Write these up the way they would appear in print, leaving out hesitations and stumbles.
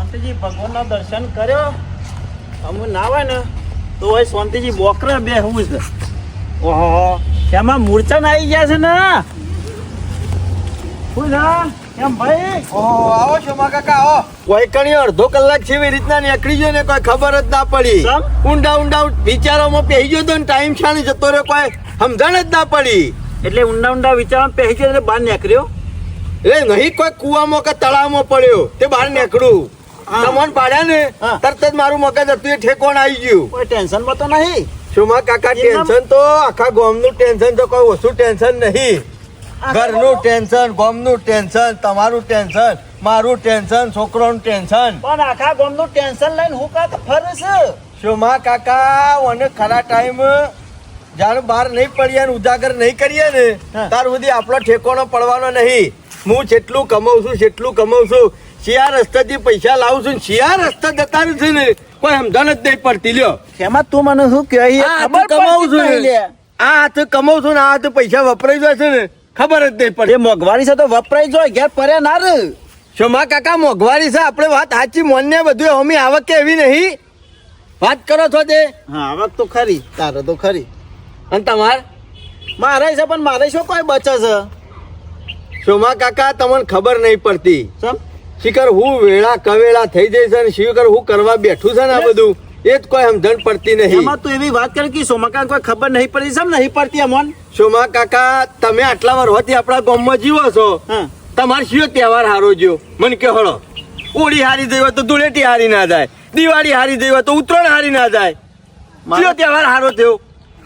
શાંતિજી ભગવાનના દર્શન કર્યો અમે ના હોય ને તો હોય શાંતિજી બોકરે બેહવું છે. ઓહો એમાં મૂર્છા આવી ગયા છે ને શું છે એમ ભાઈ? ઓહો આવો છો મા કાકા આવો. કોઈ કણી અડધો કલાક છે એવી રીતના નીકળી ગયો ને કોઈ ખબર જ ના પડી. ઊંડા વિચારોમાં પેહી ગયો તો ટાઈમ શાને જતો રહ્યો કોઈ સમજણ જ ના પડી. એટલે ઊંડા વિચારમાં પહેરી ગયો એટલે બહાર નીકળ્યો. એટલે નહીં કોઈ કુવામાં કે તળાવમાં પડ્યો તે બહાર નીકળું. તમને પાડ્યા ને તરત જ મારું મગજ હતું એ ઠેકોણ આવી ગયું. કોઈ ટેન્શનમાં તો નહીં? શું મા કાકા ટેન્શન તો આખા ગામનું ટેન્શન તો કોઈ ઓછું ટેન્શન નહીં. ઘરનું ટેન્શન, ગામનું ટેન્શન, તમારું ટેન્શન, મારું ટેન્શન, છોકરાનું ટેન્શન. પણ આખા ગામનું ટેન્શન લઈને હું કાં ફરે છે? શું મા કાકા મને ખરા ટાઈમ જાણ બહાર નહીં પડીએ ને ઉજાગર નહીં કરીએ ને ત્યાર સુધી આપણો ઠેકોણો પડવાનો નહીં. હું જેટલું કમાઉં છું શિયા રસ્તાથી પૈસા લાવું છું શિયા રસ્તા જતા છે ને કોઈ સમજણ જ નહીં પડતી. લ્યો એમાં તું મને શું કહે? કમાવું છું આ હાથ કમાઉં છું ને આ હાથ પૈસા વપરાઈ જાય છે ને ખબર જ નહીં પડે. મોંઘવારી છે તો વપરાઈ જાય ઘેર પડ્યા ના રે. શોમા કાકા મોંઘવારી છે આપણે વાત સાચી મોનને બધું હમી આવક કે એવી નહીં વાત કરો છો તે. હા આવક તો ખરી તારે તો ખરી અને તમારે મારે છે પણ મારે શું કોઈ બચે છે? શોમા કાકા તમને ખબર નહીં પડતી સમ શિખર હું વેળા કવેળા થઈ જાય છે ને શિખર હું કરવા બેઠું છે ને આ બધું એ જ કોઈ સમજણ પડતી નહીં. એમાં તું એવી વાત કરી કે સોમાકા કોઈ ખબર નહીં પડી છે નહીં પડતી અમોન. શોમા કાકા તમે આટલા વર્ષોથી આપણા ગામમાં જીવો છો તમારે શિયો તહેવાર હારો જ્યો મને કે હળો હોળી હારી જઈ હોય તો ધૂળેટી હારી ના જાય, દિવાળી હારી જઈ હોય તો ઉત્તરાયણ હારી ના જાય. શિયો તહેવાર હારો થયો?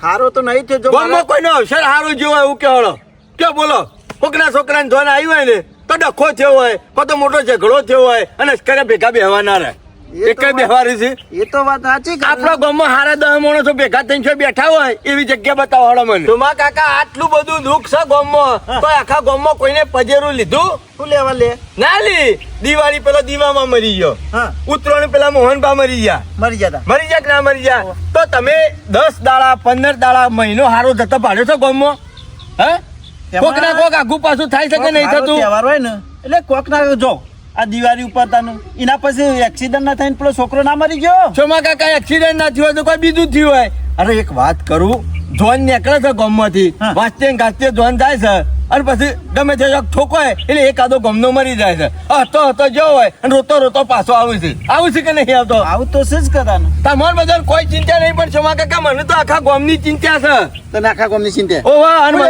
હારો તો નહીં થયો. ગામમાં કોઈનો અવસર હારો જેવો હોય એવું કે હળો કયો બોલો. કોકના છોકરાને જોન આવ્યું હોય ને તો ડખો થયો હોય કો તો મોટો ઝઘડો થયો હોય અને કરે ભેગા બેહવા ના રહે એ કઈ બેહવારી છે? એ તો વાત સાચી. આપણા ગામમાં હારા 10 માણસો ભેગા થઈને બેઠા હોય એવી જગ્યા બતાવો હળો મને. તમારા કાકા આટલું બધું દુઃખ છે ગામમાં તો આખા ગામમાં કોઈને પજેરું લીધું? શું લેવા લે? ના લી. દિવાળી પેલા દીવામાં મરી ગયો, ઉત્તરાયણ પેલા મોહનબા મરી ગયા. મરી ગયા કે ના મરી ગયા? તો તમે 10 દાડા 15 દાડા મહિનો હારો જતો પાડ્યો છો ગામમાં? હે કોક ના કોક આગુ પાછું થાય છે કે નહીં થતું? તહેવાર હોય ને એટલે કોક ના જો આ દિવાળી ઉપર તાનું એના પછી એક્સિડન્ટ ના થઈને પેલો છોકરો ના મરી ગયો. શોમા કાકા એક્સિડન્ટ ના થયું હોય તો કોઈ બીજું થયું હોય. અરે એક વાત કરું જોન નીકળે છે ગામમાંથી વાંચતે ગાંચતે જોન જાય છે અને પછી ગમે તે ઠોકો હોય એટલે એકાદો ગમનો મરી જાય છે. હતો જો હોય અને રોતો પાછો આવે છે કે નહીં આવતો? આવું તો છે જ કરવાનું. તમારે બધા કોઈ ચિંતા નહીં પણ શોમા કાકા મને તો આખા ગામની ચિંતા છે. તને આખા ગામની ચિંતા? ઓ વાહ અને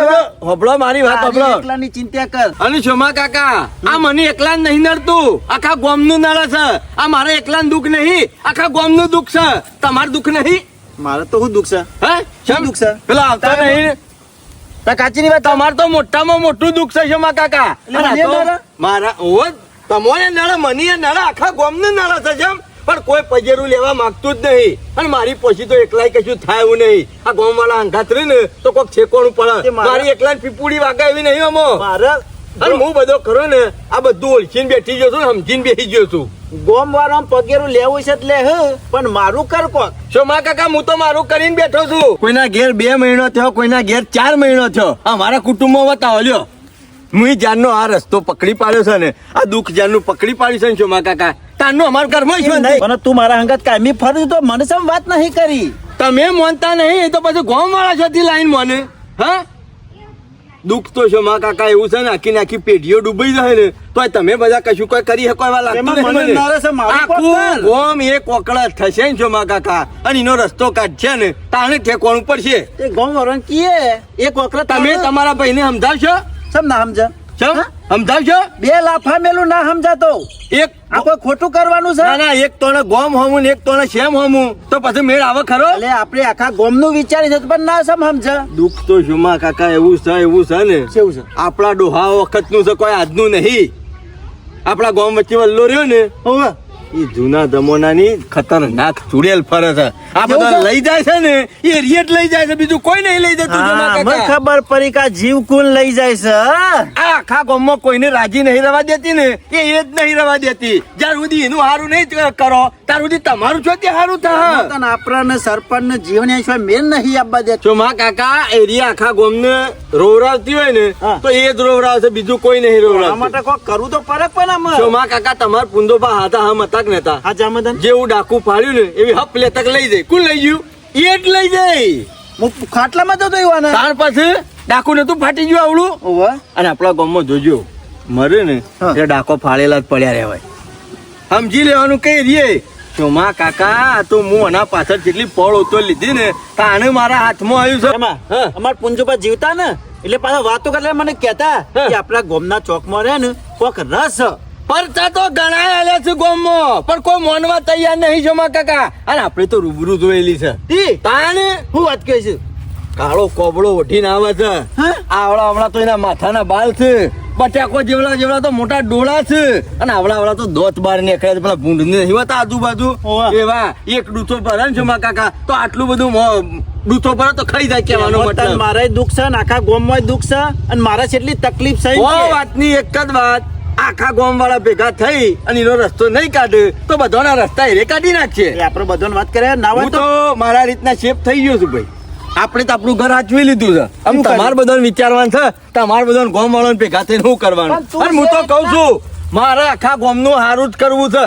હોબળો મારી વાત હોબળો. એકલાની ચિંતા કર. અને શોમા કાકા આ મને એકલા નહીં નડતું આખા ગામનું નડે છે. આ મારે એકલા દુઃખ નહીં આખા ગામનું દુઃખ છે. તમારું દુઃખ નહીં? મારે તો શું દુઃખ છે? હે શું દુઃખ છે? પેલા આવતા નહીં કાચીની વાત. તમારે તો મોટામાં મોટું દુઃખ છે શોમા કાકા. મારા ઓ તમોને નડે મને નડે આખા ગામને નડે છે જેમ પણ કોઈ પજેરું લેવા માંગતું જ નહીં. અને મારી પછી તો એકલાય કશું થાય એવું નહીં. આ ગામ વાળા અંગાત ને તો કોક છેકોણું પડે. મારી એકલા પીપુડી વાગે એવી નહીં અમો. અને હું બધો ખરો ને આ બધું ઓળખીને બેઠી ગયો છું સમજીને બેસી ગયો છું. ગોમ વાળા પગેરું લેવું છે એટલે પણ મારું કર કોક. શોમા કાકા હું તો મારું કરીને બેઠો છું. કોઈના ઘેર 2 મહિનો થયો, કોઈના ઘેર 4 મહિનો થયો. અમારા કુટુંબમાં બતાવો લ્યો. હું જાનનો આ રસ્તો પકડી પાડ્યો છે ને આ દુઃખ જાનનું પકડી પાડ્યું છે ને શોમા કાકા તારનું અમારા ઘરમાં શું નહીં. પણ તું મારા અંગત કાયમી ફરું તો મને સમ વાત નહીં કરી. તમે માનતા નહીં તો પછી ગામ વાળા છોથી લાઈન મને હા દુઃખ તો શોમા કાકા એવું છે ને આખી પેઢીઓ ડૂબી જાય ને તો તમે બધા કશું કોઈ કરી શકો એવા લાગતું નહીં. આખું ગોમ એક ઓકળા થશે ને શોમા કાકા અને એનો રસ્તો કાઢશે ને તાણે ઠેકવાનું પડશે. એ ગોમ વાળા કીએ એક વખત તમે તમારા ભાઈને સમજાવશો? સમ ના સમજ સમજાવશો? 2 લાફા મેલું ના સમજાતો. એક આ કોઈ ખોટું કરવાનું છે? ના એક તોને ગોમ હોમું ને એક તોને શેમ હોમું તો પછી મેળ આવે ખરો? એટલે આપણે આખા ગોમનું વિચારી છે પણ ના સમજ. દુઃખ તો શોમા કાકા એવું છે ને કેવું છે? આપણા ડોહા વખતનું છે કોઈ આજનું નહીં. આપણા ગામ વચ્ચે વલ્લો રહ્યો ને એ જૂના જમાનાની ખતરનાક ચુડેલ ફરે છે. આ બધા લઈ જાય છે ને એ રેટ લઈ જાય છે બીજું કોઈ નહીં લઈ જતું. મને ખબર પડી કે જીવ કુલ લઈ જાય છે. આ આખા ગામમાં કોઈને રાજી નહીં રવા દેતી ને એ જ નહીં રવા દેતી. જ્યાં સુધી એનું સારું નહીં કરો ત્યાં સુધી તમારું છો તે સારું થાય. આપણા સરપંચ જીવન મેન નહીં આપવા દે. શોમા કાકા એરિયા આખા ગામને રોવરાવતી હોય ને તો એ જ રોવરાવશે બીજું કોઈ નહીં રોવરાવતું. માટે કોઈ કરવું તો પડે પણ શોમા કાકા તમારા પુંદોબા હાથા હમ હતા હતા કે નતા? હા જામદન જેવું ડાકુ ફાડ્યું ને એવી હપ લેતક લઈ જાય. કોણ લઈ ગયું? એ જ લઈ જાય. હું ખાટલામાં તો એવાના તાર પછી ડાકુ નતું ફાટી ગયું આવડું. ઓવા અને આપણા ગામમાં જોજો મરે ને હા. એ ડાકો ફાળેલા જ પડ્યા રહેવાય. સમજી લેવાનું કઈ રીએ ચોમા કાકા આ તો હું આના પાછળ જેટલી પળ ઉતો લીધી ને તાણે મારા હાથમાં આવ્યું છે. એમાં હા. અમાર પુંજોબા જીવતા ને એટલે પાછા વાતો કરે મને કહેતા હા. કે આપણા ગોમના ચોકમાં રહે ને કોક રસ પરચા તો ઘણા આલ્યા છે ગામમાં પણ કોઈ માનવા તૈયાર નહીં ચોમા કાકા. અને આપણે તો રૂબરૂ જોયેલી છે. ઈ તાણે હું વાત કહે છે કાળો કોબળો ઉઠીને આવે છે. હા? આવડા તો એના માથાના બાલ છે. બટાકો જેવડા તો મોટા ડોળા છે. અને આવડા તો દોત બાર નીકળે છે. પેલા ભૂંડ નહીં હોતા આજુબાજુ ઓવા. એવા એક ડૂચો ભરે ને ચોમા કાકા તો આટલું બધું ડૂચો ભરે તો ખાઈ જાય કહેવાનો મતલબ. મારે દુઃખ છે ને આખા ગોમમાં દુઃખ છે અને મારા જેટલી તકલીફ છે ઓ વાતની એક જ વાત આખા ગામ વાળા ભેગા થઈ અને એનો રસ્તો નહીં કાઢે તો બધાના રસ્તા એરે કાઢી નાખશે. આપડે બધાને વાત કરે ના હોય હું તો તો મારા રીતના શેપ થઈ ગયો છું ભાઈ. આપણે તો આપણું ઘર હાચવી લીધું છે. આમ શું તમારે બધાને વિચારવાનું છે. તમારે બધાને ગામ વાળાને ભેગા થઈને શું કરવાનું. પણ તું અને હું તો છે કઉ છું મારે આખા ગામનું હારું જ કરવું છે.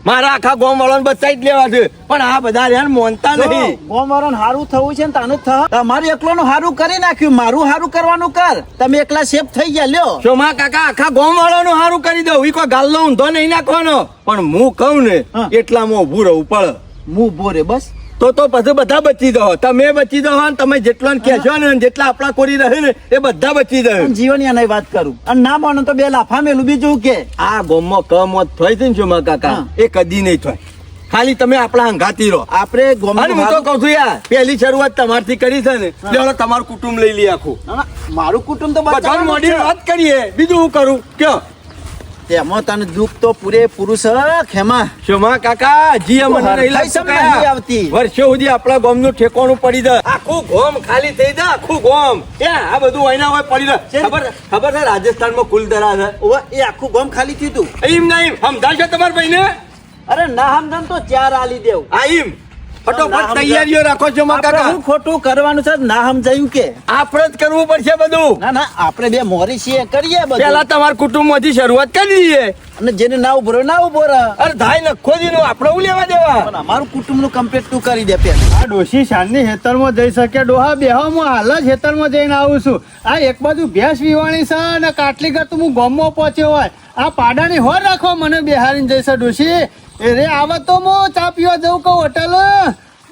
મારે આખા ગામ વાળાને બચાવી જ લેવા છે. પણ આ બધા રહ્યા ને મોનતા નહીં. ગોમવાળાને હારું થવું છે ને તાનું જ થા તમારે એકલોનું હારું કરી નાખ્યું મારું હારું કરવાનું કર તમે એકલા સેફ થઈ ગયા લ્યો શોમા કાકા આખા ગામ વાળાનું હારું કરી દઉં. ઈ કોઈ ગાલનો ઊંધો નહીં નાખવાનો. પણ હું કહું ને હા. એટલામાં ઊભું રહેવું પડે. હું બોરે બસ તો પછી બધા બચી દો. તમે બચી દો ને તમે જેટલા કહેશો ને જેટલા આપણા કોરી રહે ને એ બધા બચી દો. જીવનની વાત કરું અને ના માનો તો બે લાફા મેલું બીજું કે આ ગામમાં કમોત થઈ છે ને શોમા કાકા હા. એ કદી નહીં થાય. ખાલી તમે આપણા અંગાતી રહો. આપણે અને હું તો ગોમનું કઉ છું યાર પહેલી શરૂઆત તમારથી કરી છે ને એટલે તમારું કુટુંબ લઈ લઈએ આખું. મારું કુટુંબ તો બધા બચાવવાનું મોડી છે. વાત કરીએ બીજું હું કરું કયો એમાં તને દુઃખ તો પૂરેપૂરું છે ખેમા શોમા કાકા જી અમને નહીં લાગતું હરખાઈ સમજ નહીં આવતી. વર્ષો સુધી આપણા ગામનું ઠેકોણું પડી જાય. આખું ગામ ખાલી થઈ જાય આખું ગામ. આ બધું હોયના હોય પડી રહે. ખબર છે રાજસ્થાનમાં કુલદરા છે. ઓવા, એ આખું ગોમ ખાલી થયું તું એમ નહીં સમજાવશો તમારા ભાઈને. અરે ના સમજણ તો ચાર આલી દેવ આ એમ ફટોફટ ના તૈયારીઓ રાખો છો આપણે કાકા. શું ખોટું કરવાનું છે ના સમજાયું કે આપણે જ કરવું પડશે બધું. ના ના આપણે બે મોરી છીએ કરીએ બધું પેલા તમારા કુટુંબમાંથી શરૂઆત કરી દઈએ. અને જેને ના ઉભો રહ્યો, ના ઉભો રહે. અરે ધાય નખો દીનું આપણે હું લેવા દેવા. પણ અમારું કુટુંબ નું કમ્પ્લીટ તું કરી દે પેલા આ ડોશી શાનની ખેતરમાં જઈ શકે ડોહા બેહવામાં હાલ જ ખેતરમાં જઈને આવું છું. આ એક બાજુ ભેંસ વીવાણી છે અને કાટલી કરતું હું ગામમાં પહોંચ્યો હોય આ પાડાની હોર રાખો મને બેહારીને જઈશે ડોશી. એ રે આવે તો હું ચા પીવા જવું કહું હોટલ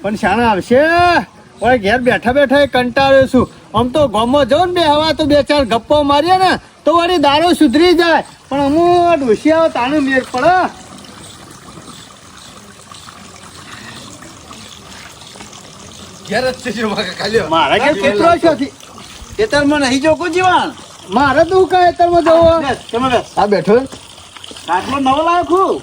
પણ શાણા આવશે ઓય ઘેર બેઠા બેઠા કંટાળ્યો છું. આમ તો ગામમાં જાઉં ને બે હવા તો બે ચાર ગપ્પો મારીએ ને તો વળી દારૂ સુધરી જાય પણ અમુક ડોશી આવે તાનું મેર પડે. મારા ઘેર કૂતરો છે ખેતરમાં નહીં જો કોઈ જીવન મારે તો હું કાંઈ ખેતરમાં જવું બેસ, તમે બેસ. આ બેઠો કાટલો નવો લાવ્યો ખું.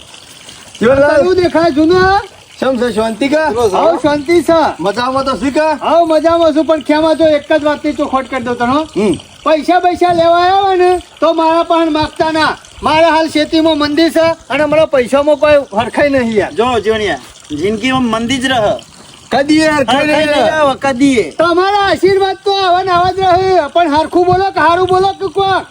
શું દેખાય જૂનું શમ છે શાંતિ કા? આવ શાંતિ છે મજામાં તો શી કા? આવ મજામાં છું પણ ખેમા તો એક જ વાતની ચોખવટ કરી દઉં તને પૈસા લેવા આવ્યા હોય ને તો મારા પણ માગતા ના. મારા હાલ ખેતીમાં મંદી છે અને મારા પૈસામાં કોઈ હરખાઈ નહીં યાર. જો જીવણિયા જિંદગીમાં મંદી જ રહે કદી યાર ખાઈ કઈ નહીં આવે, કદીએ. તમારા આશીર્વાદ તો આવા ને આવા જ રહે પણ હરખું બોલો કે હારું બોલો કે કોક.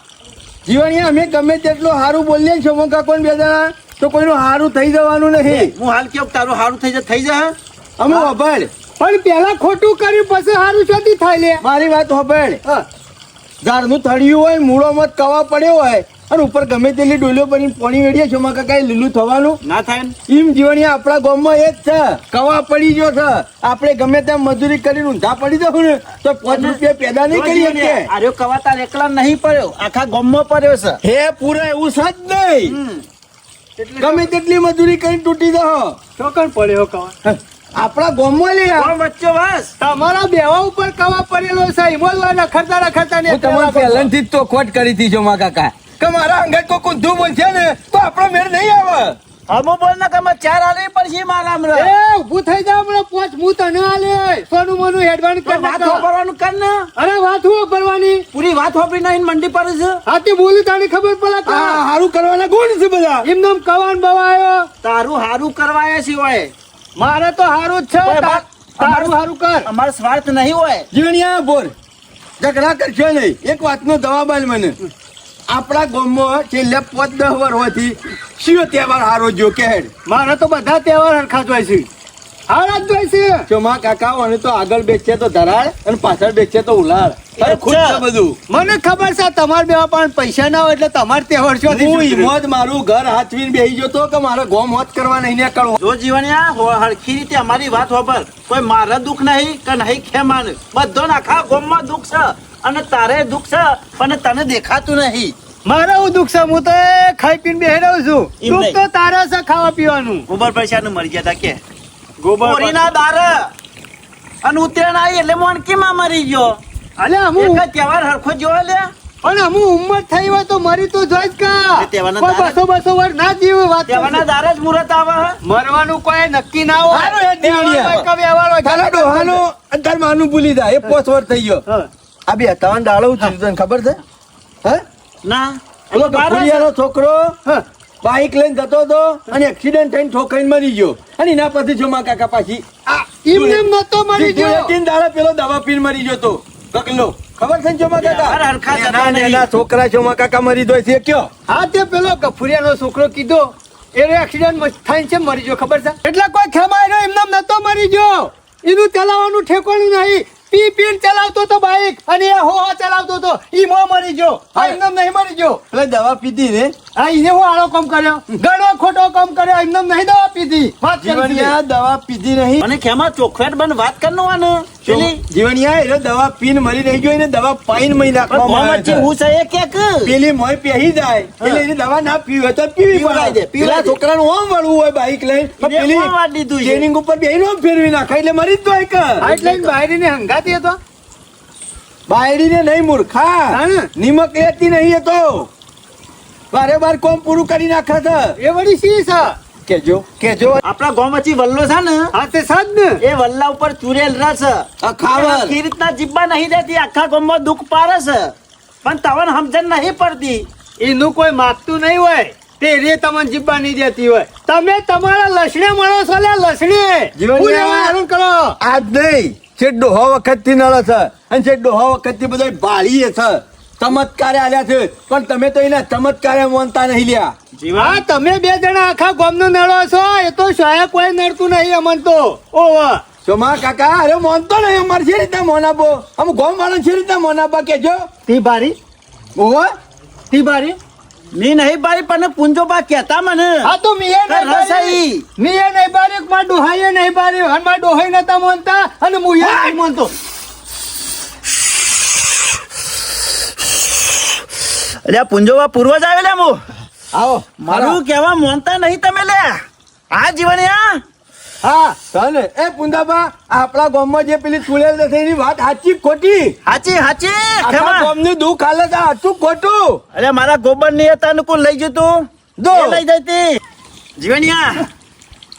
જીવણીયા અમે ગમે તેટલું સારું બોલીએ છો મોકા કોણ બે જણા તો કોઈનું સારું થઈ જવાનું નહીં. હું હાલ કેવું તારું હારું થઈ જાય અમે વભાડ પણ પેલા ખોટું કર્યું પછી હારું શોધી થાય લે. મારી વાત વભાડ હા. ઝાડનું થળિયું હોય મૂળોમાં કવા પડ્યો હોય અને ઉપર ગમે તેટલી ડોલીઓ બની પાણી વેડીએ છો મોકા કઈ લીલું થવાનું ના થાય ને એમ જીવણીયા આપણા ગામમાં એ જ છે. કવા પડી ગયો છે આપણે ગમે તેમ મજૂરી કરીને ઊંધા પડી જવું ને તો 5 રૂપિયા પેદા નહીં કરી શકીએ. આર્યો કવાતા એકલા નહીં પડ્યો આખા ગામમાં પડ્યો છે હે પૂરા એવું છે જ નહીં. એટલે ગમે તેટલી મજૂરી કરીને તૂટી જાઓ ચોકન પડ્યો કવા આપણા ગામમાં લે કોણ વચ્ચે વાસ તમારા બેવા ઉપર કવા પડેલો છે ઈમોલવા રખડતા ને હું તમારે પહેલાથી જ તો ખોટ કરી હતી જોમા કાકા કે મારા અંગત કોઈ કુંધું બોલશે ને તો આપણો મેળ નહીં આવે. હમો બોલ ના કમા ચાર આલી પડશે મારા હમણાં. એ ઊભું થઈ જાવ હમણાં પોચ હું તને આલે સોનું મોનું હેડવાન તો વાત કરી વાપરવાનું કર ને અરે વાત હું ભરવાની પૂરી વાત વાપરી નહીં મંડી પર છે હાથી બોલી તાની ખબર પડે કે આ હારું કરવાના કોણ છે બધા? એમ નામ કવાન બવાયો તારું હારું કરવાયા સિવાય મારે તો હારું જ છે ઓય બાપ, તારું હારું કર અમારો સ્વાર્થ નહીં હોય જીવણિયા બોલ ઝઘડા કરશો નહીં. એક વાતનો જવાબ આલ મને. આપણા ગામમાં છેલ્લે 5-10 વર્ષથી શિયો તહેવાર હારો જો કે હેડ મારા તો બધા તહેવાર હરખા જ હોય છે હારા જ હોય છે ચોમા કાકા અને તો આગળ બેસે તો ધરાળ અને પાછળ બેસે તો ઉલાળ અરે ખુદ છે બધું. મને ખબર છે તમારે બેવા પણ પૈસા ના હોય એટલે તમારે તહેવાર શું હું હિંમત મારું ઘર હાથવીને બેસી જતો કે મારે ગોમ હોત કરવા નહીં નીકળવું. જો જીવણિયા હરખી રીતે અમારી વાત હોબર કોઈ મારે દુઃખ નહીં કે નહીં ખેમાન બધો આખા ગામમાં દુઃખ છે અને તારે દુઃખ છે પણ તને દેખાતું નહીં. મારે હું દુઃખ છે હું તો ખાઈ પીને બેહી રહ્યો છું એમ દુઃખ નહીં. તો તારા છે ખાવા પીવાનું ગોબર પૈસાનું મરી ગયા તા કે ગોબર કોરીના દાર અને ઉતરેણ આવી એટલે મોણકીમાં મરી ગયો. અલે એક અમુ જ તહેવાર હરખો જોવા લે પણ અમુ ઉંમર થઈ હોય તો મરી તો જોઈ જ કા એ તહેવારના કોઈ દાડા- 200 વર્ષ ના જીવે વાત તહેવારના કરશે. દાર જ મુહૂર્ત આવે હે. મરવાનું કોઈ નક્કી ના હોય હારું હેડ તહેવાર દીવડિયા. હોય કે વ્યવહાર હોય. તારા ડોહાનું અને તારા માનું ભૂલી જાય એ 5 વર્ષ થઈ ગયો. હા. આ બે તવન દાડો ઉતર્યું તને ખબર છે હે ના પેલો ગફુરિયાનો છોકરો હા. બાઈક લઈને જતો હતો અને એક્સિડન્ટ થઈને ઠોકાઈને મરી ગયો અને એના પછી ચોમા કાકા પાછી એમને એમ નતો મરી ગયો. દાડા પેલો દવા પીને મરી ગયો તો કકલો ખબર છે ને ચોમા તહેવાર કાકા હરખા જતા એના નહીં. એના છોકરા ચોમા કાકા મરી દોય છે કયો હા તે પેલો ગફુરિયાનો છોકરો કીધો એને એક્સિડન્ટ થઈને છે મરી ગયો ખબર છે એટલે કોઈ ખેમાય રહ્યો એમને નતો મરી ગયો એનું ચલાવવાનું ઠેકાણું નહીં પી પીને ચલાવતો તો બાઈક અને એ હો ચલાવતો તો ઈ મો મરી ગયો આ એમને નહીં મરી ગયો એટલે દવા પીધી ને આ ઈને હું આળો કામ કર્યો ઘણો ખોટો કામ કર્યો એમને નહીં દવા પીધી વાત કરી જીવણિયા દવા પીધી નહીં અને ખેમા ચોખવેટ બન વાત કરવાનું પેલી જીવણિયા એટલે દવા પીને મરી રહી ગયો એને દવા પાઈને મરી નાખવામાં આવે મોહમ્મદ છે. હું છે એ કે કે પેલી મોય પહેરી જાય એટલે એની દવા ના પીવી હોય તો પીવી પીવડાવી દે, પડે પીવડાવી પેલા દે. છોકરાનું ઓમ વળવું હોય બાઈક લઈને તો એને પેલી ઓમ વાળી દીધું છે. ટ્રેનિંગ ઉપર બેહીને ઓમ ફેરવી નાખે એટલે મરી જ જાય કે હાઈટ લઈને બાયરીને હંગાતી હતો બાયડીને નહીં મૂર્ખા હા ને? નિમક લેતી નહીં એ તો બારે બાર કોમ પૂરું કરી નાખે છે એ વળી સી છે કેજો કેજો આપણા ગામ વચ્ચે વલ્લો છે ને હા તે સાજ ને એ વલ્લા ઉપર ચુરેલ રસ આ ખાવલ આખી રીતના જીબ્બા નહીં દેતી આખા ગામમાં દુઃખ પારે છે પણ તવન સમજણ નહીં પડતી. એનું કોઈ માગતું નહીં હોય તે રે તમને જીબ્બા નહીં દેતી હોય તમે તમારા લસણે મળો છો લે લસણે જીવન હું લેવા હેરાન કરો આજ નહીં છે ડોહો વખત થી નળ છે અને છે ડોહો વખત થી બધા બાળીએ છે ચમત્કારે આલ્યા છે પણ તમે તો એના ચમત્કારે માનતા નહીં લ્યા હા તમે બે જણા આખા ગામનો નળો છો એ તો શાયદ કોઈ નડતું નહીં અમન તો ઓવા ચોમા કાકા અરે માનતો નહીં અમારે છે રીતના મોનાબો આમ ગોમ વાળો છે રીતના મોનાબા કેજો તી બારી ઓહો તી બારી મી નહીં બારી પણ પૂંજોબા કહેતા મને હા તો મીએ નહીં બારી રસાઈ મીએ નહીં બારી માં ડોહાઈએ નહીં બારી અને માં ડોહાઈ નતા માનતા અને હું એ નહીં માનતો અલ્યા પૂંજોબા પૂર્વજ આવેલા મો આવો મારું કહેવા માનતા નહીં તમે લે આ જીવણિયા હા તને એ પુંદાબા આપણા ગામમાં જે પેલી ચુડેલ નથી એની વાત સાચી ખોટી હાચી હાચી આખા ખેમા ગામનું દુઃખ હાલે છે સાચું ખોટું અરે મારા ગોબર ની હતા અનુકૂળ લઈ જતું દો. એ લઈ જતી જીવણિયા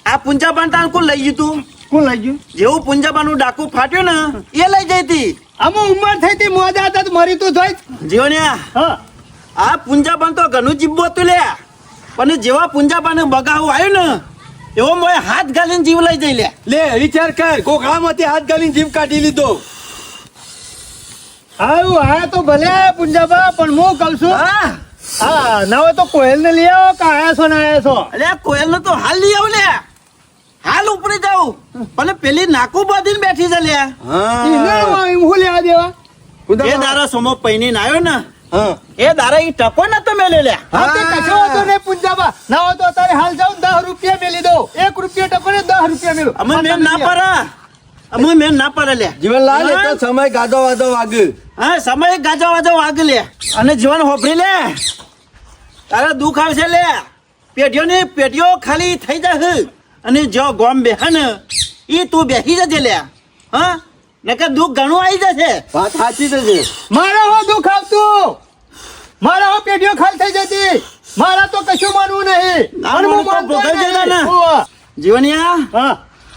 આ પુંજાબાન તા અનુકૂળ લઈ જતું કોણ લઈ ગયું જેવું પુંજાબાનું ડાકુ ફાટ્યું ને એ લઈ જતી આમાં ઉંમર થઈ તી મોજા હતા તો મરી તો જોઈ જ. જીવણિયા હા આ પુંજાબાન તો ઘણું જીબ્બો હતું લે પણ જેવા પુંજાબાને બગાવું આવ્યું ને એવો મોય હાથ ગાલીને જીવ લઈ જઈ લે લે વિચાર કર કોકળામાંથી હાથ ગાલીને જીભ કાઢી લીધો આવું આયા તો ભલે આયા પુંજાબા પણ હું કહું છું હા હા ના હોય તો કોયલ ને લઈ આવો કે આયા છો ને આયા છો અલે કોયલ નો તો હાલ લઈ આવ લે હાલ ઉપરી જાઉં પણ પેલી નાકુ બાંધીને બેઠી છે લે એને હું લેવા દેવા એ દારા સમો પૈની આવ્યો ને હા એ દારા ઈ ટકો નતો મેલે લે હા તે કશો વાંધો નહીં પુંજાબા ના હોય તો અત્યારે હાલ જાઉં 10 રૂપિયા મેલી દો 1 રૂપિયા ટકો ને 10 રૂપિયા મેલું અમે મેં ના પરા અમે મેં ના પરા લે જીવનલાલ એ તો સમય ગાધો વાધો વાગ હા સમય ગાજો વાજો વાગ લે અને જીવન હોભરી લે તારા દુઃખ આવશે લે પેટીઓ ખાલી થઈ જશે અને જો ગોમ બેહે ને ઈ તું બેસી જજે લે હા નકર દુઃખ ઘણું આવી જશે વાત સાચી તો છે મારે હો દુઃખ આવતું મારા હો પેટીઓ ખાલી થઈ જતી મારા તો કશું માનવું નહીં અને હું માનતો ભોગવજે નહીં. ને. ઓવા. જીવનિયા હા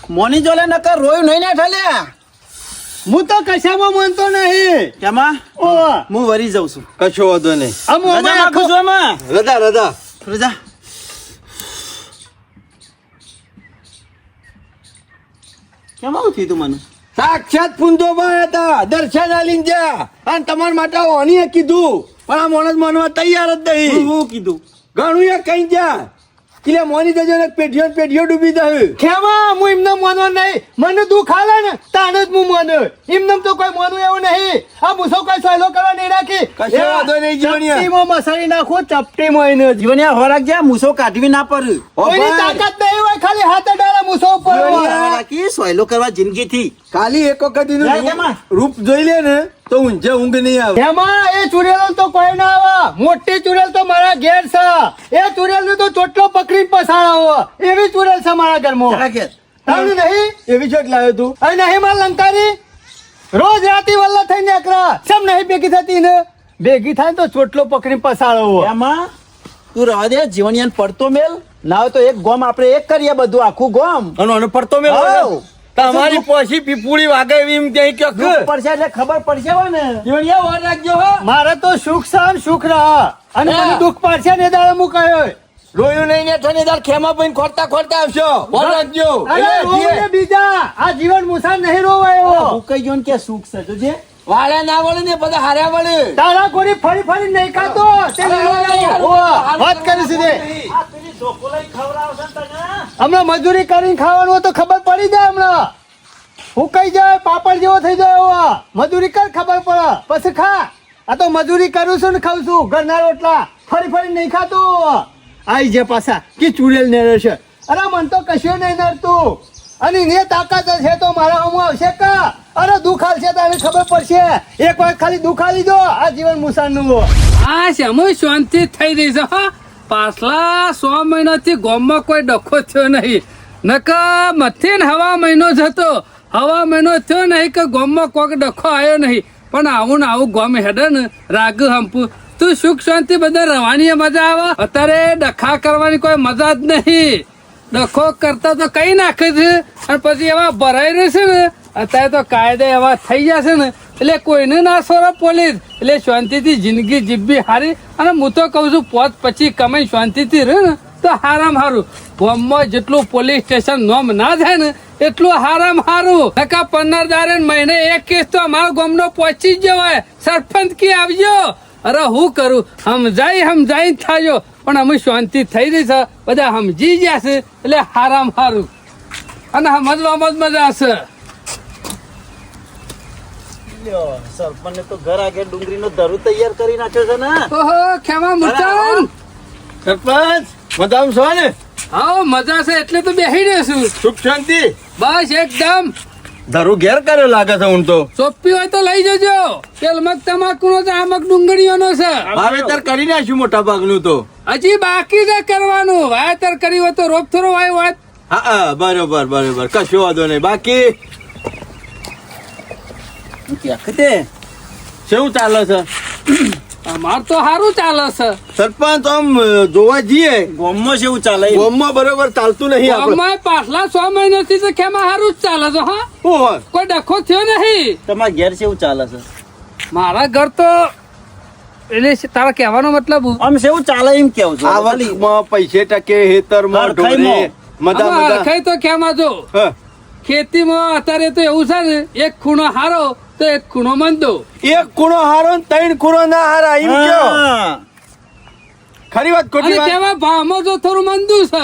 મોની જોલે નકર રોયું નહીં ને ઠલે હું તો કશામાં માનતો નહીં કેમાં ઓવા. હું વરી જાઉં છું કશો વાંધો નહીં આમ રજા અમે નાખું છું આમાં રદા રદા રજા કેમ આવું થયું તું મને સાક્ષાત ફુંદોબા હતા દર્શન આલીને જ્યાં અને તમારા માટે ઓનીએ કીધું પણ આ માણસ માનવા તૈયાર જ નહીં. હું કીધું ઘણું યાર કઈ જા કિલે મોની જજો ને પેઢીઓ ડૂબી જાય. ખેમા હું એમને માનવા નહીં, મને દુઃખ આલે ને તાને જ હું માનું. એમને તો કોઈ માનવું એવું નહીં. આ મૂસો કોઈ સહેલો કરવા નહીં રાખી. કશો વાંધો નહીં જીવણિયા. ચપટીમાં મસાલી નાખો, ચપટીમાં એને જ. જીવન હોરાક જ્યાં મૂસો કાઢવી ના પર કોઈની તાકાત નહીં હોય, ખાલી હાથે ડાળે મૂસો ઉપર હોય. રાખી સોયલો કરવા જિંદગીથી ખાલી એક વખત એનું જા, કેમાં? રૂપ જોઈ લે ને તો ઊંઝે ઊંઘ નહીં આવે. ખેમા એ ચુડેલો તો કોઈ ના આવે. મોટી ચુડેલ તો મારા ઘેર છે. એ ચુડેલ નું તો ચોટલો પકડીને પસાડાવો એવી ચુડેલ છે મારા ઘરમાં. રાખે તારું નહીં? એવી ચોટ લાવ્યો તું. અહીં નહીં માર લંકારી રોજ રાતી વલ્લા થઈને એકરા સમ નહીં ભેગી થતી ને. ભેગી થાય તો ચોટલો પકડીને પસાડવો. એમાં તું રવા દે જીવનિયાન પડતો મેલ ના હોય તો એક ગોમ આપણે એક કરીએ બધું આખું ગોમ અને આનો પડતો મેં હાઉ. તમારી પોસી પીપુડી વાગે એવી એમ ક્યાંય ક્યાંક. દુઃખ પડશે એટલે ખબર પડશે હોય ને જીવણિયા વાર રાખજો હો. મારે તો સુખ સાન સુખ રહે અને હા. મને દુઃખ પડશે ને દાડે મુકાયો. રોયું નહીં ને થોડી દાર ખેમા પઈને ખોરતા ખોરતા આવશો. વાર રાખજો. અરે એટલે રોવું જે ને બીજા આ જીવન મુસાન નહીં રોવાયો. હું કઈ ગયો ને કે સુખ છે જોજે વાળા ના વળે ને બધા હાર્યા વળે. તારા કોરી ફરી ફરી નહીં ખાતો તે વાત કરી સીધે. આ પેલી ચોકોલાઈ ખવડાવશે ને તને હમણાં મજૂરી કરીને ખાવાનું હોય તો ખબર પડી જાય. હમણાં હું કઈ જાય પાપડ જેવો થઈ જાય એવો. મજૂરી કર ખબર પડે પછી ખા. આ તો મજૂરી કરું છું ને ખાઉં છું ઘરના રોટલા ફરી ફરી નહીં ખાતો. આઈ જે પાછા કે ચુડેલ ને રહેશે. અરે મન તો કશું નહીં નડતું અને ને તાકાત છે તો મારા હમું આવશે કા. અરે દુઃખ હાલશે તો ખબર પડશે. એક વાર ખાલી દુઃખ હાલી દો આ જીવન મુસાનનું. આ સમય શાંતિ થઈ રહી છે હા. પાછલા 100 મહિનાથી ગામમાં કોઈ ડખો થયો નહીં. નકા મથે ને હવા મહિનો જ હતો. હવા મહિનો થયો નહીં કે ગામમાં કોઈ ડખો આવ્યો નહીં. પણ આવું ને આવું ગામ હેડે ને રાગ હંપુ તું સુખ શાંતિ બધા રવાની મજા આવે. અત્યારે ડખા કરવાની કોઈ મજા જ નહીં. ડખો કરતા તો કઈ નાખે છે અને પછી એવા ભરાઈ રહેશે ને. અત્યારે તો કાયદા એવા થઈ જશે ને એટલે કોઈને ના સોરો પોલીસ. એટલે શાંતિથી જિંદગી જીવવી હારી. અને હું તો કઉ છું પોત પછી કમાઈ શાંતિથી રહે ને તો હારામ હારું. ગામમાં જેટલું પોલીસ સ્ટેશન નોમ ના થાય ને એટલું હારામ હારું. નકા 15 દારે મહિને એક કેસ તો અમારા ગામનો પહોંચી જ જવાય. સરપંચ કી આવજો. અરે હું કરું સમજાઈ થાજો. પણ અમે શાંતિ થઈ રહી છે બધા સમજી ગયા છે એટલે હારામ હારું. અને સમજવામાં જ મજા હશે. સરપંચ તો ઘર આગળ ડુંગળીનો ધરું તૈયાર કરી નાખ્યો છે ને ઓહો ખેમા મુર્તન. સરપંચ મજામાં છો ને? હા મજા છે એટલે તો બેસી રહ્યો છું. સુખ શાંતિ. બસ એકદમ. ધરું ઘેર કર્યો લાગે છે હું તો. ચોપ્પી હોય તો લઈ જજો. તેલ મગ તમાકુ નો છે, આ મગ ડુંગળીઓનો છે. વાવેતર કરી નાખ્યું મોટા ભાગનું તો. હજી બાકી છે કરવાનું. વાવેતર કરી હોય તો રોપ થોડો વાય વાત. હા બરોબર કશો વાંધો નહીં. બાકી કેખતે કેવું ચાલે છે? અમાર તો સારું ચાલે છે. સરપંચ આમ જોવા જઈએ ગોમમાં છે એવું ચાલે ગામમાં બરોબર ચાલતું નહીં આપણે. અમારે પાછલા 100 મહિનાથી તો ખેમા સારું જ ચાલે છે હા. શું હોય? કોઈ ડખો થયો નહીં. તમારા ઘેર છે એવું ચાલે છે મારા ઘર તો એટલે તારા કહેવાનો મતલબ આમ છે એવું ચાલે એમ કેવું છું આવકમાં પૈસે ટકે હેતરમાં હરખાઈમાં. ઢોરે મજા આમાં મજા. હરખાઈ તો ખેમા જો હા. ખેતીમાં અત્યારે તો એવું છે ને એક ખૂણો હારો તો એક ખૂણો મંદો. એક ખૂણો હારો ને 3 ખૂણો ના હારા એમ કયો. હા. ખરી વાત અને ખોટી વાત? કેવા ભાવમાં જો થોડું મંદું છે.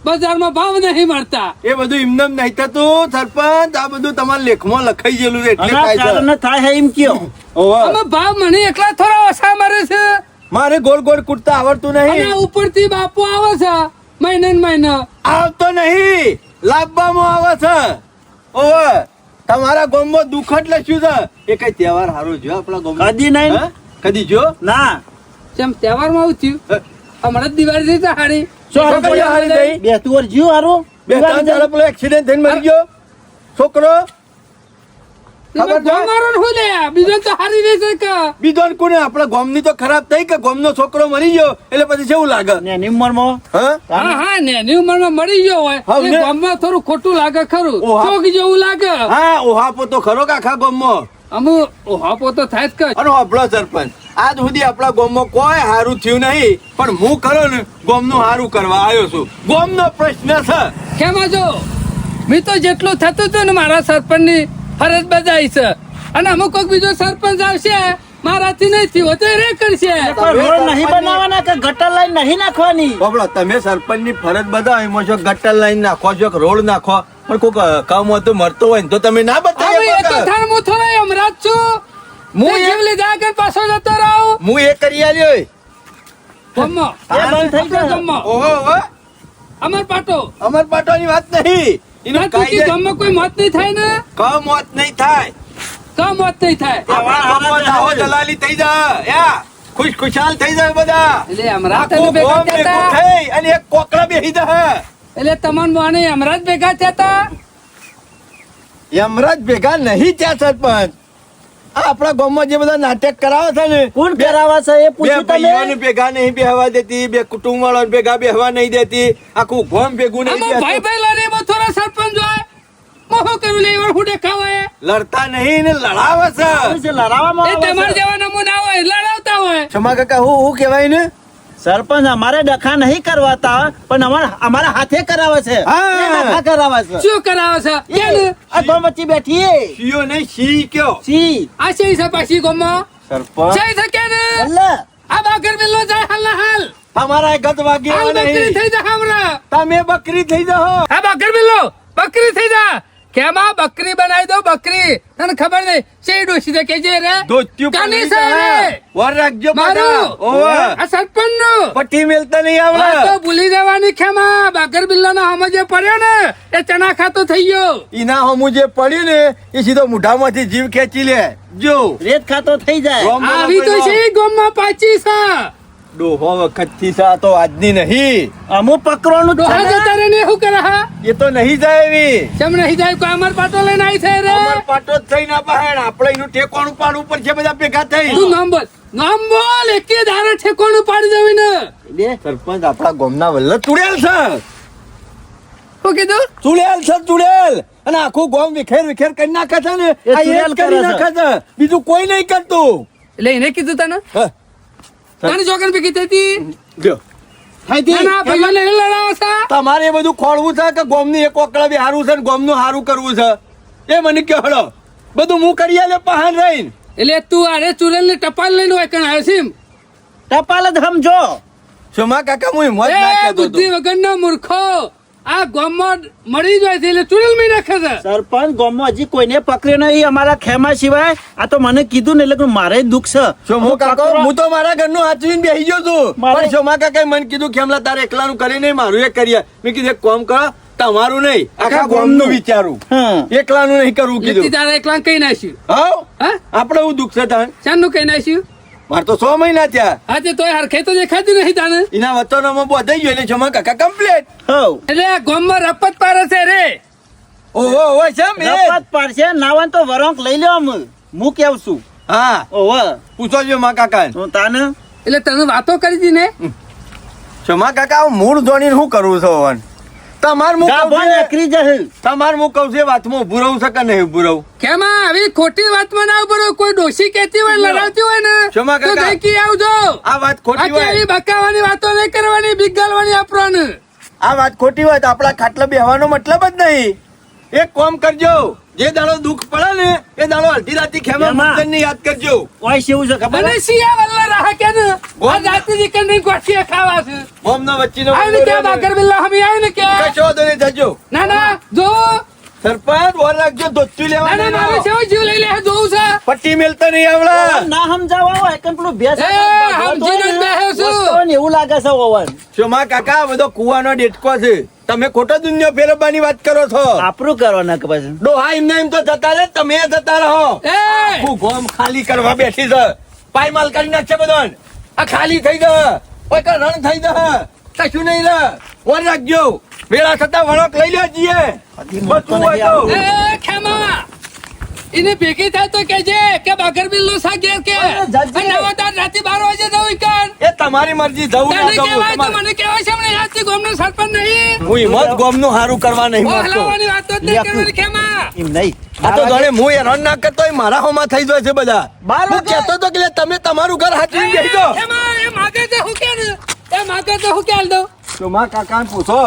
બજારમાં ભાવ નહીં મળતા. એ બધું એમને એમ નહીં થતું સરપંચ. આ બધું તમારા લેખમાં લખાઈ ગયેલું છે એટલે અને આ થાય છે. કારણે થાય છે એમ કયો ઓહો. આમાં ભાવ મને એકલા થોડા ઓછા મળે છે. મારે ગોળ ગોળ કૂદતા આવડતું અને નહીં. ઉપરથી બાપુ આવે છે મહિને ને મહિને. આવતો નહીં, લાવવામાં આવે છે. ઓહો. તમારા ગામમાં દુઃખ જ લખ્યું છે. એ કઈ તહેવાર સારો જો આપણા ગામમાં? કદી નહીં હા? કદી જો? ના જેમ તહેવારમાં આવું થયું હા. હમણાં જ દિવાળી થઈ તો હારી. શું કઈ હારી નહીં? બે તું વાર જીવ હારું બે 3 દાડા પેલો એક્સિડન્ટ થઈને મરી ગયો છોકરો. ખબર છે? ગોમારો ને શું લે બીજો તો હારી રહેશે કે. બીજો ને કોને આપણા ગામની તો ખરાબ થઈ કે ગામનો છોકરો મરી ગયો એટલે પછી કેવું લાગે? ને નિમ્મરમાં હા? હા ને એની ઉંમરમાં મરી ગયો હોય હા, એ ને? ગામમાં થોડું ખોટું લાગે ખરું. ઓહા. ચોક જેવું લાગે. હા ઓહાપો તો ખરો કે આખા ગામમાં. અમુ હાપો તો થાય જ કે. અને હોભળો સરપંચ, આજ સુધી આપણા ગામમાં કોઈ હારું થયું નહીં, પણ હું કરો ને ગામનું હારું કરવા આવ્યો છું. ગામનો પ્રશ્ન છે. કેમાં જો મેં તો જેટલું થતું હતું ને મારા સરપંચ ની ફરજ બજાવી છે. અને અમુક કોઈક બીજો સરપંચ આવશે મારાથી નહીં થયું તો રે કરશે પણ રોડ નહીં બનાવવાના કે ગટર લાઈન નહીં નાખવાની? બાબડો તમે સરપંચ ની ફરજ બતાવો એમાં છો ગટર લાઈન નાખો છો કે રોડ નાખો પણ કોઈક કામ હોય તો મળતો હોય ને તો તમે ના હવે એ તો બતાવો. થાણ હું થોડો હમણાં જ છું હું તે એ- જીવલી જા આગળ પાછો જતો રહું હું એ કરી આલ્યો. ગમો એ બંધ થઈ જાય. ગમો ઓહો ઓહો, અમર પાટો અમર પાટોની વાત નહીં એનું ના તું કાયદે ગમો કોઈ મોત નહીં થાય ને કામ મોત નહીં થાય. કા મોત નહીં થાય આપણા ગામમાં દાવો દલાલી થઈ જાય યા ખુશાલ થઈ જાય બધા. એટલે હમણાં આખું તને ભેગા ગામ ભેગું થયા તા? થઈ અને એક કોકડા બેહી જાય. એટલે તમાર મોને હમણાં જ ભેગા થયા તા યમરાજ ભેગા નહીં ત્યાં સરપંચ. આ આપણા ગામમાં જે બધા નાટક કરાવે છે ને કોણ કરાવે છે એ બે પૂછ્યું ભાઈઓને તમે? ભેગા નહીં બેહવા દેતી, બે કુટુંબ વાળાને ભેગા બેહવા નહીં દેતી, આખું ગામ ભેગું નહીં આમાં ભાઈ બેસતું. ભાઈ લડે એમાં થોડા સરપંચ હોય મોહો કર્યું લે એવા હું દેખાવાય લડતા નહીં ને લડાવે છે. શું છે, લડાવવામાં એ આવે તમારા છે? જેવા નમૂના હોય લડાવતા હોય ક્ષમા કાકા હું કહેવાય ને સરપંચ અમારે ડખા નહીં કરવાતા પણ અમારા હાથે કરાવે છે. હા. એ ડખા કરાવે છે. શું કરાવે છે એ, કેને? આ ગોમ વચ્ચે બેઠી એ. શીયો નહીં શી કયો સી આ છે છે પાછી ગમો સરપંચ જઈ શકે ને અલ્લા, આ બાકર મિલ્લો જાય હાલ ના હાલ તમારા ગત વાગી હાલ બકરી નહીં થઈ જા હમણાં તમે બકરી થઈ જાઓ. આ બાકર મિલ્લો બકરી થઈ જા કેમાં બકરી બનાવી દો બકરી તને ખબર નહીં શેય ડોસી દે કેજે રે ધોતિયું પણ કાની નહીં છે થાય. રે? વર રાખજો મારું પાછા. ઓવે. આ સરપંચ નું પટ્ટી મેલતા નહીં આ તો આવડે. ભૂલી જવાની ખેમા બાકર બિલ્લો નો સમજે પડ્યો ને એ ચણા ખાતો થઈ ગયો ઈના હમું જે પડ્યું ને એ સીધો મોઢામાંથી જીવ ખેંચી લે જો રેત ખાતો થઈ જાય. ગોમનો આવી તો પેલો છે ગોમમાં પાછી છે ડોહો વખતથી સા તો આજની નહીં. અમુક પકડવાનું જ ડોહા છે ને. જતા રે ને શું કરે હા એ તો નહીં જાય એવી. કેમ નહીં જાય કોઈ અમાર પાટો લઈને આવી છે રે અમર પાટો જ થઈને ના બહાર આપણે એનું ઠેકોણું પાડવું પડશે બધા ભેગા થઈ. તું નામ બોલ એકે દારે ઠેકોણું પાડી દેવી ને બે. સરપંચ આપણા ગામના વલ્લભ ચુડેલ છે. શું કીધું ચુડેલ છે ચુડેલ અને આખું ગામ વિખેર વિખેર કરી નાખે છે ને એ આ એ જ ચુડેલ કરી કરે છે. નાખે છે બીજું કોઈ નહીં કરતું. એટલે એને કીધું તને હા, તને જોકર ભેગી થતી જો. ના ના ભાઈઓ લઈને લડાવો છે તમારે એ બધું ખોળવું છે કે ગોમની એક ઓકળા બી હારું છે ને ગોમનું હારું કરવું છે એ મને કહો હળો. બધું હું કરી આલે પહાણ રહીને. એટલે તું આરે ચુરેલ ને ટપાલ લઈને હોય કણ આવ્યો છે એમ? ટપાલ જ સમજો. શોમા કાકા હું હિંમત ના એ કહેતો બુદ્ધિ હતો. વગરનો મૂર્ખો આ ગામમાં મળી જાય છે એટલે ચુરેલ માં નાખે છે સરપંચ ગામમાં હજી કોઈને પકડ્યો નહીં અમારા ખેમા સિવાય. આ તો મને કીધું ને એટલે મારે દુઃખ છે. શોમો કાકા હું તો મારા ઘરનું હાચવીને બેસી ગયો છું મારે- પણ શોમા કાકાએ મને કીધું કે હમણાં તારે એકલાનું કરી નહીં મારું એક કરીએ. મેં કીધું એક કામ કરો તમારું નહીં આખા ગામનું વિચારું હા. એકલાનું નહીં કરવું એટલે કીધું. તારા એકલા કઈ નાખ્યું હાવ હા આપણે એવું દુઃખ છે તાન ચાંદનું કઈ નાખ્યું મારે તો 6 મહિના થયા હા તે તોય હરખે તો દેખાતી નહીં તાને એના વતનોમાં બોધાઈ ગયો એટલે શોમા કાકા કમ્પ્લેટ. હઉ. એટલે આ ગામમાં રપત પારે છે રે ઓહો ઓહો શેમ એ? રપત પાડશે નાવન તો વરોંક લઈ લ્યો હું કેવું છું. હા ઓહો પૂછો છો મા કાકા હું તાને એટલે તને વાતો કરી હતી ને શોમા કાકા હું મૂળ જોડીને શું કરું છું હવે? તમાર મું કહું ગાભો છું એ- નીકળી જશે. તમાર મું કહું છું એ વાતમાં ઊભું રહું છે કે નહીં ઊભું રહું? કેમાં આવી ખોટી વાતમાં ના ઉપર કોઈ ડોશી કહેતી હોય લડાવતી હોય ને શોમા તો કાકા. જઈ કી આવજો આ વાત ખોટી બાકી આવી હોય બકાવાની વાતો નહીં કરવાની બીક ગાલવાની આપણને આ વાત ખોટી હોય તો આપણા ખાટલા બેહવાનો મતલબ જ નહીં. એક કામ કરજો જે દાડો દુઃખ પડે ને એ દાડો અડધી રાતી ખેમા એમાં. મંદિરની યાદ કરજો. ઓય શેવું છે ખબર અને હે? સિયા વલ્લા રાહ કે ને આ જાતિ દીકર નહીં ગોઠીએ ખાવા છે બોમ્બના વચ્ચેનો આવીને બંગલો કે રહ્યો ને. બાકર બિલ્લા હમી આવીને કે કશો વાંધો નહીં, થજો. ના ના જો સરપંચ વર રાખજો ધોતિયું ના ના મારે લેવાનું. સેવો જીવ લઈ લે જોઉં છે પટ્ટી મેલતા નહીં આવડે. ના સમજાવવા હોય કે પેલું ભેંસ એ, સમજીને જ બેહ્યો છું. વસ્તુઓ ને એવું લાગે છે ઓવન. શોમા કાકા આ બધો કુવાનો ડેટકો છે તમે ખોટો દુનિયા ફેરવવાની વાત કરો છો. આપણું કરવાના કે પછી ડોહા એમને એમ તો જતા રહે તમે જતા રહો. એ આખું ગોમ ખાલી કરવા બેઠી છે પાયમાલ કરી નાખશે બધો આ ખાલી થઈ ગયો કોઈ કા રણ થઈ ગયો કશું નહીં રે વર રાખજો વેળા થતા વળોક લઈ લ્યો જીએ બચવું હોય તો. એ ખેમા એને ભેગી થાય તો કેજે કે બાકર બિલ્લો સા ઘેર કે અરે, જજે. અને હવે તાર રાતે 12 વાગે જવું કાન એ તમારી મરજી જવું ના તને જવું કહેવાય તો તમારે. મને કહેવાય છે હમણાં આજથી ગામનો સરપંચ નહીં હું હિંમત ગોમનું હારું કરવા નહીં માંગતો. ઓહલાવાની વાતો જ નહીં કરવાની ખેમા એમ નહીં. આ તો જાણે હું હેરાન ના કરતો હોય મારા હોમાં થઈ જાય છે બધા 12 હું વાગે. કહેતો તો કે લે તમે તમારું ઘર હાચવીને બેસી એ, જાઓ. ખેમા એ માગે તો હું કે ને એ માગે તો હું કે હાલ દઉં તો માં કાકાને પૂછો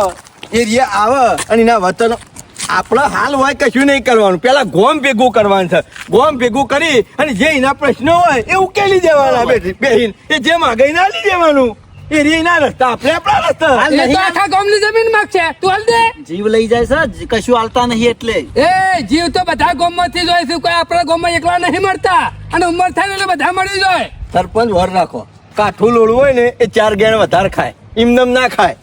એ રિયા આવે અને એના વતન આપણે હાલ હોય કશું નહીં કરવાનું, પેલા ગોમ ભેગું કરવાનું છે. ગોમ ભેગું કરી અને જે એના પ્રશ્નો હોય એ ઉકેલી દેવાના બેહીન. એ જે માગે એ ના લઈ દેવાનું. એ રી ના રસ્તા, આપણે આપણા રસ્તા. હાલ એ તો નહીં. આખા ગામની જમીન માંગશે તું હાલ દે. જીવ લઈ જાય છે કશું હાલતા નહીં એટલે. એ જીવ તો બધા ગામમાંથી જ હોય છે, કોઈ આપણા ગામમાં એકલા નહીં મળતા. અને ઉંમર થાય ને એટલે બધા મળી જાય. સરપંચ વર રાખો. કાઠું લોડું હોય ને એ 4 ગેણ વધારે ખાય, એમનેમ ના ખાય.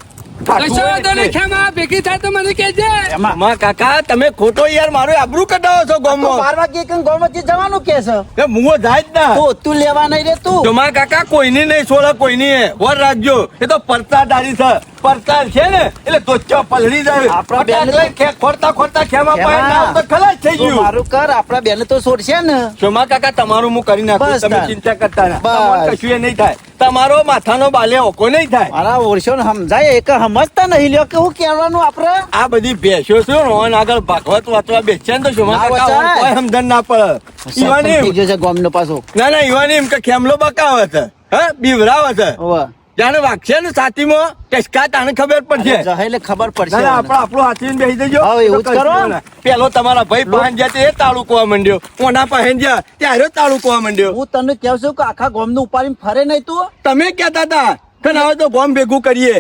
કાઠું કશો હોય વાંધો એટલે. નહીં, ખેમા ભેગી થાય તો મને કહેજે. એમાં માં કાકા તમે ખોટો યાર મારું આબરૂ કઢાવો છો ગામમાં. 12 વાગે કઈ ગોમતી જવાનું કે છે એ મુઓ જાય જ ના. તો તું લેવા નહીં રે તું. જો માં કાકા કોઈની નહીં છોડે, કોઈની વર રાખજો. એ તો પરતાદારી છે, પરતાર છે ને એટલે તોચ્ચો પલળી જાય. આપણા બેન એટલે ખોરતા ખોરતા ખેમા ખેમા. પાય ના તો ખલાસ થઈ તું ગયું. મારું કર આપડા બેન તો છોડશે ને. સોમા કાકા તમારું હું કરી નાખું, બસ તમે તાર. ચિંતા કરતા ના. બસ. તમને કશું એ નહીં થાય. તમારો માથાનો બાલે ઓકો નહીં થાય. મારા વર્ષો સમજાય એક સમજતા નહીં લ્યો કે હું કહેવાનું આપડે. આ બધી ભેંસો શું રોન આગળ ભાગવત વાંચવા બેસે ને તો સોમા ના કાકા વચાય. કોઈ સમજણ ના પડે. સરપંચ થઈ ઈવાની ગયો છે ગામનો પાછો. ના ના ઈવાની એમ કે ખેમલો બકાવે છે, હે બીવરાવે છે. હોવે. જાણે વાગશે ને છાતીમાં ટસકા તાને ખબર પડશે. જહે એટલે ખબર પડશે. ના ના આપણે આપણું હાથીને બેસી દેજો. હા, એવું જ તો કરો. કશું ના. પેલો તમારા ભાઈ પાહન જ્યાં તે તાળું કોવા માંડ્યો, ઓના પાહન જ્યાં ત્યારે તાળું કોવા માંડ્યો. હું તને કહું છું કે આખા ગામનું ઉપાડીને ફરે નહીં તું. તમે કહેતા હતા કે ના હોય તો ગોમ ભેગું કરીએ.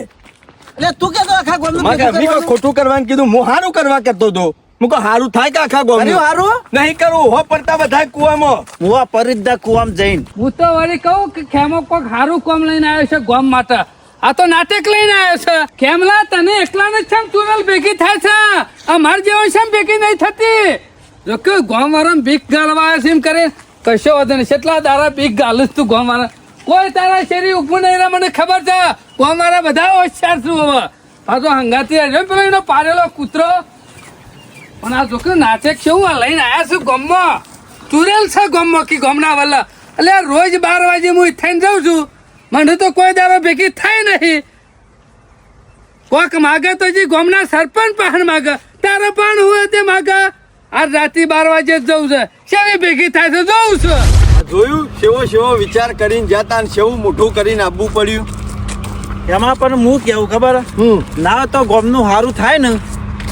એટલે તું કેતો આખા ગામનું મારે ભેગું ઘરની કોઈ કરવાનું? ખોટું કરવાનું કીધું, હું હારું કરવા કહેતો હતો. હું કહું હારું થાય કે આખા ગોમ કર્યું હારું? નહીં કરવું હો પડતા બધા કુવામાં. હું આ પરિદ્ધા કુવામાં જઈને હું તો વળી કહું કે ખેમો કોક સારું કામ લઈને આવ્યો છે ગામ માટે. આ તો નાટક લઈને આવ્યો છે. ખેમલા તને એકલાને જ કેમ તુરલ ભેગી થાય છે? અમાર જેવો છે ભેગી નહીં થતી. જો કે ગામ વાળા ભીખ ગાળવા આવ્યો છે એમ કરે કશો વાંધો નહીં. કેટલા દાડા ભીખ ગાલું તું ગામ વાળા? કોઈ તારા શરીર ઉભું નહીં રહે મને ખબર છે. ગામ વાળા બધા હોશિયાર છું હવે. પાછો હંગાતી આવ્યો પેલો એનો પારેલો કૂતરો. પણ આ જો કે નાટક છે હું આ લઈને આવ્યા છું ગામમાં. તુરેલ છે ગામમાં કે ગામના વાલા. એટલે આ રોજ 12 વાગે હું થઈને જાઉં છું. મને તો કોઈ દાડો ભેગી થાય નહીં. કોક માગે તો જે ગામના સરપંચ પાહણ માગે, તારે પણ હોય તે માગે. આજ રાતે 12 વાગે જ જવું છે. શેવી ભેગી થાય છે જોઉં છું. આ જોયું સેવો સેવો વિચાર કરીને જતા ને સેવું મોઢું કરીને આવવું પડ્યું. એમાં પણ હું કેવું ખબર ના તો ગામનું સારું થાય ને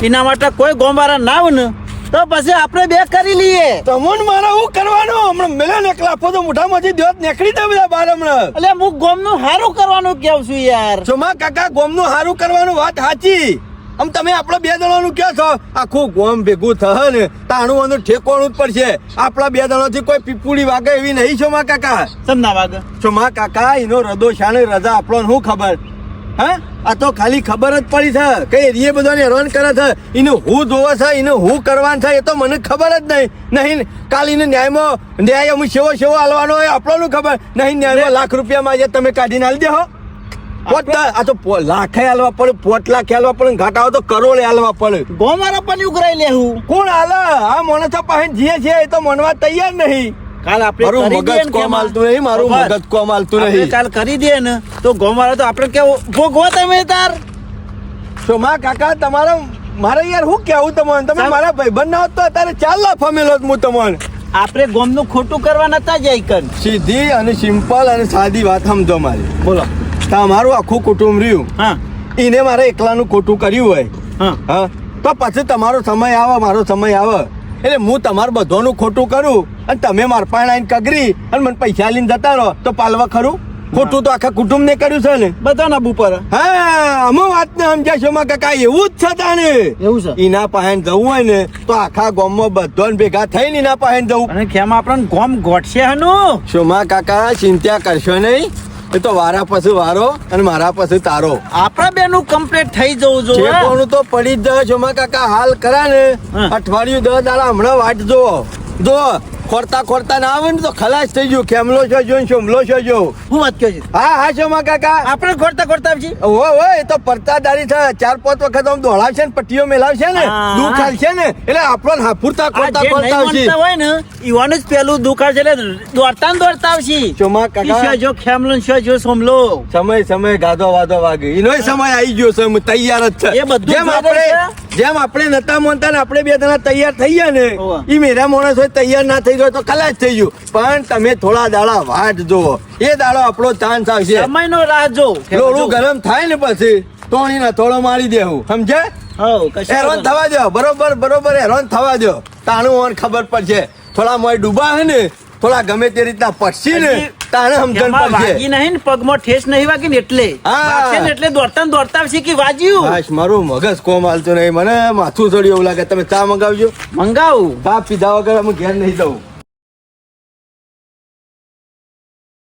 એના માટે કોઈ ગામવાળા ના આવે ને તો પછી આપણે બે કરી લઈએ. તમોન મારે શું કરવાનું? હમણાં મેળા એકલા આપો તો મોઢામાંથી દેવત નીકળી દે બધા બાર હમણાં. એટલે હું ગામનું સારું કરવાનું કેવું છું યાર. સોમા કાકા ગોમનું સારું કરવાનું વાત સાચી. આમ તમે આપણા 2 દળોનું કહો છો, આખું ગોમ ભેગું થશે ને તાણું ઠેકોણું જ પડશે. આપણા 2 દળોથી કોઈ પીપુડી વાગે એવી નહીં સોમા કાકા. સમ ના વાગે. સોમા કાકા એનો રદો શાને રજા આપણને શું ખબર? હા આ તો ખાલી ખબર જ પડી છે કે એ બધાને હેરાન કરે છે. એનું હું જોવે છે, એનું હું કરવાનું છે એ તો મને ખબર જ નહીં. કાલ એને ન્યાય અમુક સેવો સેવો હાલવાનો હોય આપણને ખબર નહીં. ન્યાયમાં લાખ રૂપિયામાં આજે તમે કાઢીને હાલી દેહો. આ તો લાખે હાલવા પડે, 5 લાખ હાલવા પડે, ઘાટા હોય તો કરોડે હાલવા પડે. ગામવાળા પણ ઉઘરાઈ લેવું. કોણ હાલે? આ માણસો પાસે જે છે એ તો માનવા તૈયાર નહીં. કાલ આપણે મારું કરી દઈએ મગજ ને કોમ કેમાં? હાલતું નહીં, મારું બસ. મગજ કોમ હાલતું આપણે નહીં. કાલ કરી દઈએ ને તો ગામવાળા તો આપણે કેવું ભોગવો તમે તાર. સોમા કાકા તમારા મારે યાર શું કેવું તમને? તમે મારા ભાઈબંધ ના હોત તો અત્યારે 4 લાખ ફમેલો હું તમને. આપણે ગામનું ખોટું કરવા નતા જઈ કન. સીધી અને સિમ્પલ અને સાદી વાત સમજો મારી. બોલો. તમારું આખું કુટુંબ રહ્યું, હા એને મારે એકલાનું ખોટું કર્યું હોય, હા હા તો પછી તમારો સમય આવે, મારો સમય આવે એટલે હું તમારું બધાનું ખોટું કરું અને તમે માર પાસે આવીને કગરી અને મને પૈસા લઈને જતા રહો તો પાલવા ખરું? ખોટું તો આખા કુટુંબ ને કર્યું છે ને. બધાના બુપર. હા અમે વાત ને સમજાશો માં કાકા એવું જ છે તાને. એવું છે. એના પાસે જવું હોય ને તો આખા ગામમાં બધાને ભેગા થઈને એના પાસે જવું. અને ખેમાં આપણને ગોમ ગોઠશે હનું. સોમા કાકા ચિંતા કરશો નહીં, એ તો વારા પછી વારો અને મારા પછી તારો. આપણા બેનું કમ્પ્લીટ થઈ જવું જે જોઈએ. કોનું તો પડી જ જાય. સોમા કાકા હાલ કરા ને હા. અઠવાડિયું 10 દાડા હમણાં વાટ જો ખોરતા ના આવે ને તો ખલાસ થઈ ગયું. ખેમલો છો જો ને સોમલો છો જો. હું વાત કહું છું હા સોમા કાકા. આપણે ખોરતા આવશે. ઓ એ તો પરતાદારી છે. 4-5 વખત આમ દોડાવશે ને પટ્ટીઓ મેલાવશે ને હા. દુઃખ ચાલશે ને એટલે આપણને હાફુરતા આ ખોરતા જે નહીં આવશે. માનતા હોય ને ઈવાનું જ પેલું દુકાળ છે એટલે દોડતા આવશે. સોમા કાકા ઈશ્વર જો ખેમલો ને ઈશ્વર જો સોમલો. સમય ગાધો વાધો વાગે એનોય સમય આવી ગયો છે. હું તૈયાર જ છે. એ બધું જેમ જોઈ રહી આપણે જેમ આપણે નતા માનતા ને આપણે 2 જણા તૈયાર થઈ ગયા ને હોવે. એ મેરા માણસ હોય તૈયાર ના થઈ ગયો તો ખલાસ થઈ ગયું. પણ તમે થોડા દાડા વાટ જોવો, એ દાડો આપણો ચાન્સ આવશે. સમયનો રાહ જો. લોડું ગરમ થાય ને પછી તોણીને થોડો મારી દેવું સમજે. હઉ કશું હેરાન થવા દો, બરોબર હેરાન થવા દો. તાણું ઓન ખબર પડશે. થોડા મોય ડૂબા હે ને, થોડા ગમે તે રીતના પડશે ને, તાણે સમજણ એમાં પડશે. વાગી નહીં ને પગમાં ઠેસ નહીં વાગી ને એટલે હા. વાગશે ને એટલે દોડતા ને દોડતા આવશે કે વાજ્યું. બસ મારું મગજ કોમ હાલતું નહીં, મને માથું ચડ્યું એવું લાગે. તમે ચા મંગાવજો. મંગાવું ચા પીધા વગર હું ઘેર નહીં જવું.